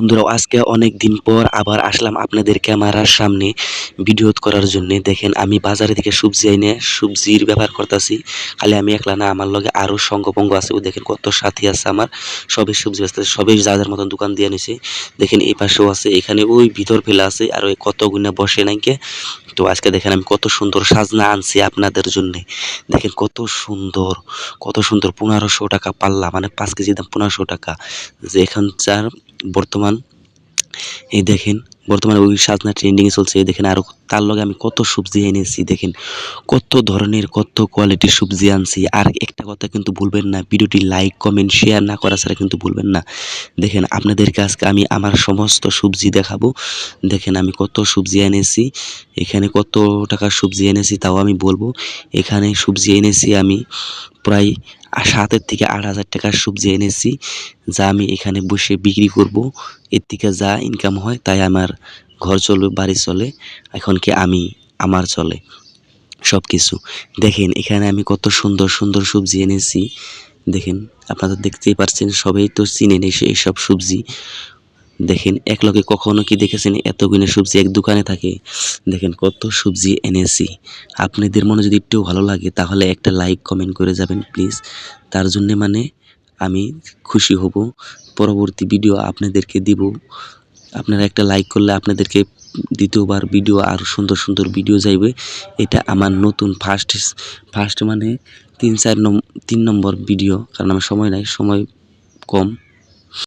বন্ধুরা আজকে অনেক দিন পর আবার আসলাম আপনাদের ক্যামেরার সামনে ভিডিও করার জন্য। দেখেন আমি বাজারে থেকে সবজি এনে সবজির ব্যাপার করতেছি। খালি আমি একলা না, আমার লগে আরো সঙ্গপঙ্গ আছে। ও দেখেন কত সাথী আছে আমার, সবে সবজি বেচতেছে, সবে যাদের মতন দোকান দিয়ে নিছে। দেখেন এই পাশেও আছে, এখানে ওই ভিতর ফেলা আছে, আর ওই কত গুণা বসে নাইকে। তো আজকে দেখেন আমি কত সুন্দর সাজনা আনছি আপনাদের জন্য। দেখেন কত সুন্দর, কত সুন্দর, 1500 টাকা পাল্লা, মানে 5 কেজি দাম 1500 টাকা। যে এখানকার বর্তমান এই দেখেন, বর্তমানে ওই সাজনা ট্রেন্ডিং এ চলছে। এই দেখেন আরো তার লগে আমি কত সবজি এনেছি। দেখেন কত ধরনের কত কোয়ালিটির সবজি আনছি। আর একটা কথা কিন্তু ভুলবেন না, ভিডিওটি লাইক কমেন্ট শেয়ার না করা ছাড়া কিন্তু ভুলবেন না। দেখেন আপনাদেরকে আজকে আমি আমার সমস্ত সবজি দেখাবো। দেখেন আমি কত সবজি এনেছি, এখানে কত টাকার সবজি এনেছি তাও আমি বলবো। এখানে সবজি এনেছি আমি প্রায় 7 থেকে 8 হাজার টাকার সবজি এনেছি, যা আমি এখানে বসে বিক্রি করব। এর থেকে যা ইনকাম হয় তাই আমার ঘর চলবে, বাড়ি চলে, এখন কি আমি আমার চলে সব কিছু। দেখেন এখানে আমি কত সুন্দর সুন্দর সবজি এনেছি। দেখেন আপনারা দেখতেই পাচ্ছেন, সবাই তো চিনেন এইসব সবজি। দেখেন একলগে কখনো কি দেখেছেন এতগুলো সবজি এক দোকানে থাকে? দেখেন কত সবজি এনেছি। আপনাদের মনে যদি একটু ভালো লাগে তাহলে একটা লাইক কমেন্ট করে যাবেন প্লিজ। তার জন্যে মানে আমি খুশি হব, পরবর্তী ভিডিও আপনাদেরকে দিব। আপনারা একটা লাইক করলে আপনাদেরকে দ্বিতীয়বার ভিডিও আরো সুন্দর সুন্দর ভিডিও যাইবে। এটা আমার নতুন ফার্স্ট মানে 3 নম্বর ভিডিও, কারণ আমার সময় নাই, সময় কম।